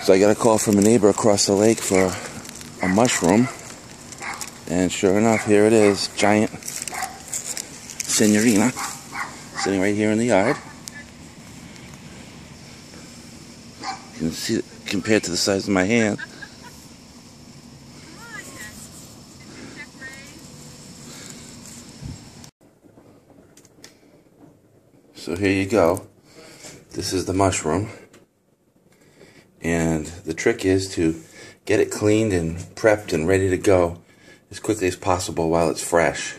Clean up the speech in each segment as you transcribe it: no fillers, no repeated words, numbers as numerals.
So I got a call from a neighbor across the lake for a mushroom, and sure enough, here it is, giant Signorina, sitting right here in the yard. You can see it compared to the size of my hand. So here you go. This is the mushroom. And the trick is to get it cleaned and prepped and ready to go as quickly as possible while it's fresh.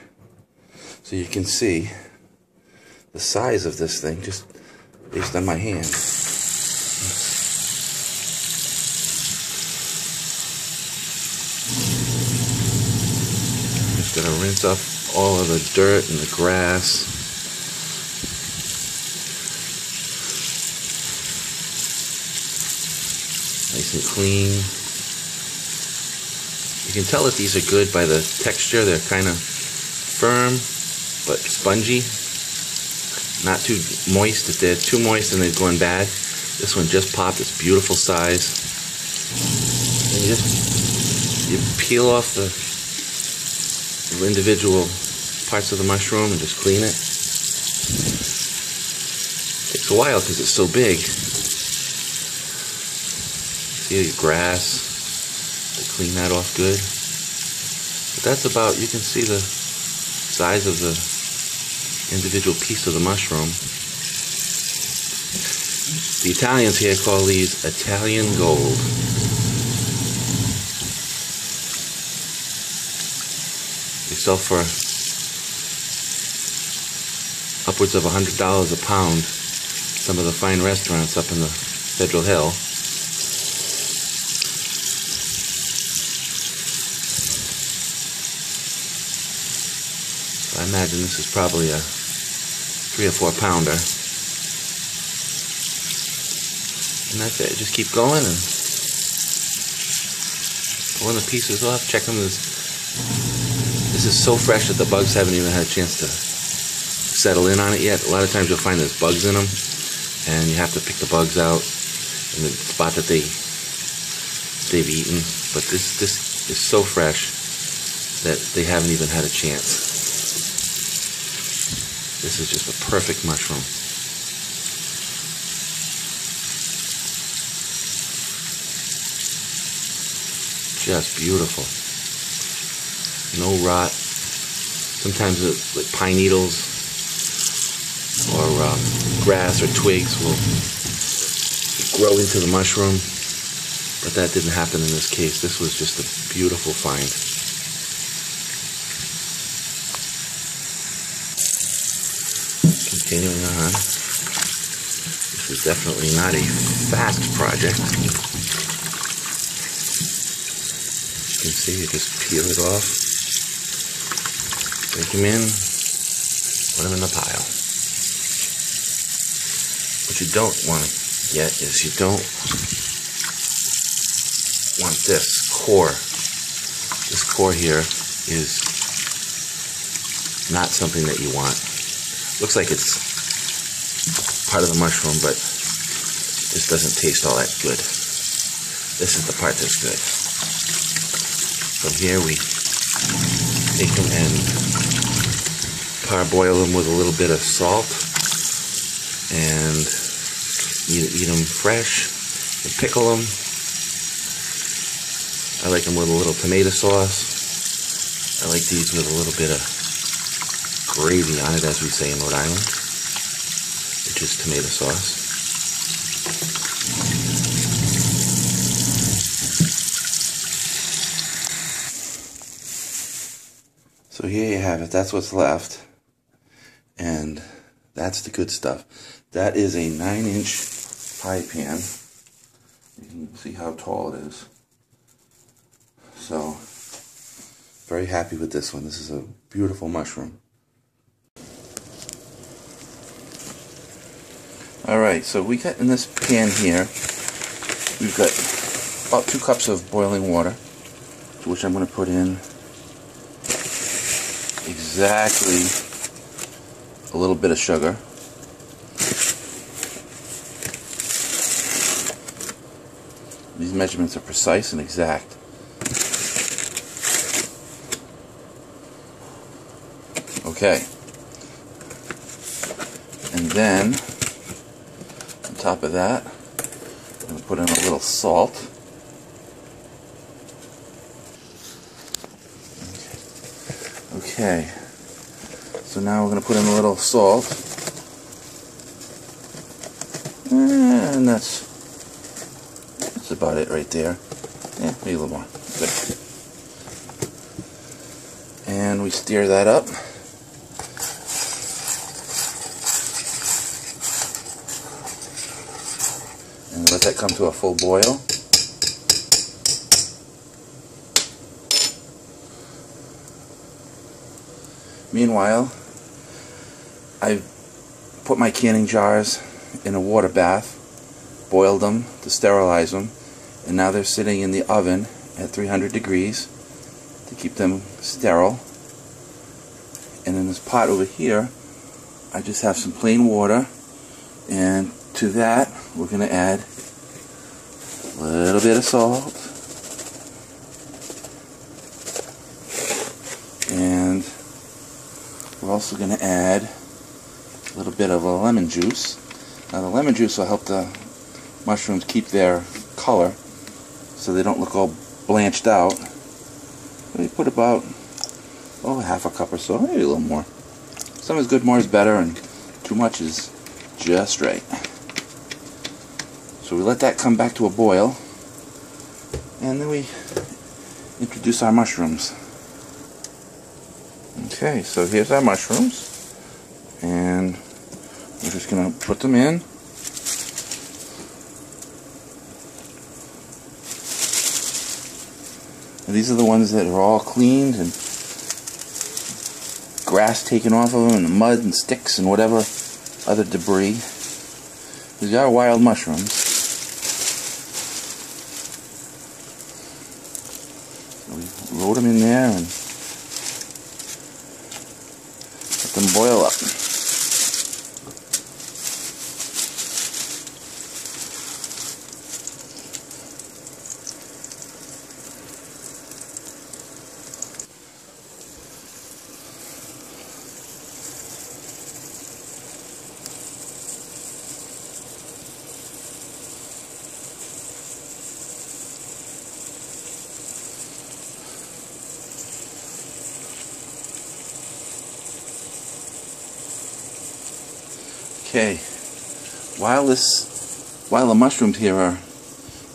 So you can see the size of this thing just based on my hand. I'm just going to rinse off all of the dirt and the grass. Nice and clean. You can tell that these are good by the texture. They're kind of firm but spongy. Not too moist. If they're too moist, then they've gone bad. This one just popped. It's beautiful size. And you peel off the individual parts of the mushroom and just clean it. Takes a while because it's so big. See the grass, to clean that off good. But that's about, you can see the size of the individual piece of the mushroom. The Italians here call these Italian gold. They sell for upwards of $100 a pound. Some of the fine restaurants up in the Federal Hill. I imagine this is probably a 3 or 4 pounder. And that's it. Just keep going and pulling the pieces off. Check them. This is so fresh that the bugs haven't even had a chance to settle in on it yet. A lot of times you'll find there's bugs in them, and you have to pick the bugs out in the spot that they've eaten. But this is so fresh that they haven't even had a chance. This is just a perfect mushroom. Just beautiful. No rot. Sometimes like pine needles or grass or twigs will grow into the mushroom, but that didn't happen in this case. This was just a beautiful find. Continuing on, this is definitely not a fast project. You can see, you just peel it off, take them in, put them in the pile. What you don't want yet is you don't want this core. This core here is not something that you want. Looks like it's part of the mushroom, but this doesn't taste all that good. This is the part that's good. From here we take them and parboil them with a little bit of salt, and eat them fresh, and pickle them. I like them with a little tomato sauce. I like these with a little bit of gravy on it, as we say in Rhode Island, which is tomato sauce. So here you have it. That's what's left, and that's the good stuff. That is a 9-inch pie pan. You can see how tall it is. So, very happy with this one. This is a beautiful mushroom. Alright, so we got in this pan here, we've got about 2 cups of boiling water, to which I'm going to put in exactly a little bit of sugar. These measurements are precise and exact. Okay. And then, on top of that, I'm going to put in a little salt. Okay. So now we're going to put in a little salt. And that's about it right there. Yeah, maybe a little more. Good. And we stir that up. And let that come to a full boil. Meanwhile, I've put my canning jars in a water bath, boiled them to sterilize them, and now they're sitting in the oven at 300 degrees to keep them sterile. And in this pot over here, I just have some plain water, and to that we're going to add a little bit of salt and we're also going to add a little bit of a lemon juice. Now the lemon juice will help the mushrooms keep their color so they don't look all blanched out. We put about half a cup or so, maybe a little more. Some is good, more is better, and too much is just right. So we let that come back to a boil, and then we introduce our mushrooms. Okay, so here's our mushrooms, and we're just going to put them in. And these are the ones that are all cleaned and grass taken off of them, and the mud and sticks and whatever other debris. These are wild mushrooms. So we load them in there and let them boil up. Okay, while the mushrooms here are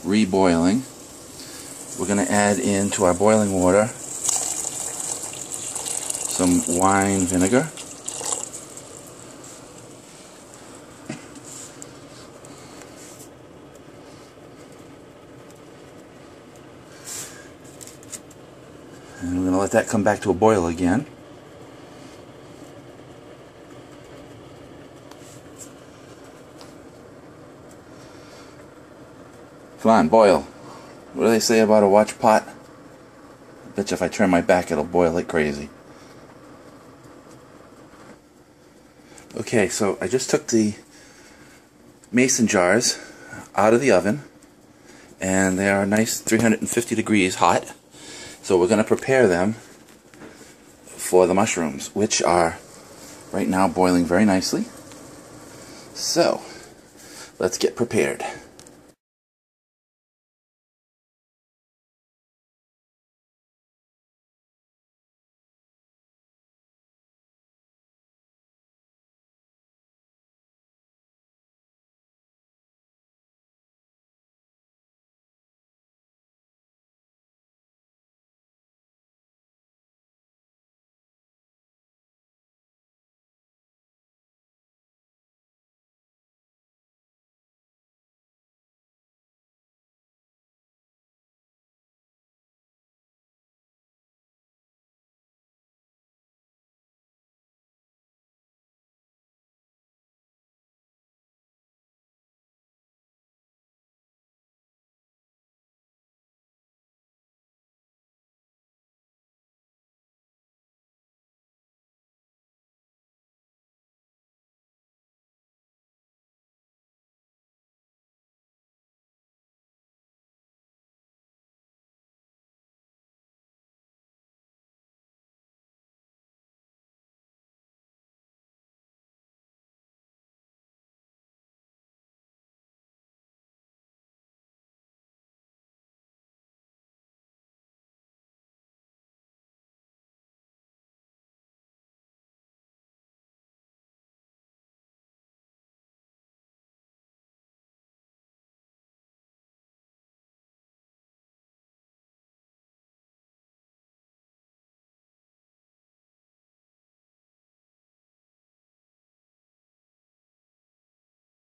reboiling, we're going to add into our boiling water some wine vinegar. And we're going to let that come back to a boil again. Come on, boil. What do they say about a watch pot? I bet you if I turn my back it'll boil like crazy. Okay, so I just took the mason jars out of the oven, and they are nice 350 degrees hot. So we're going to prepare them for the mushrooms, which are right now boiling very nicely. So let's get prepared.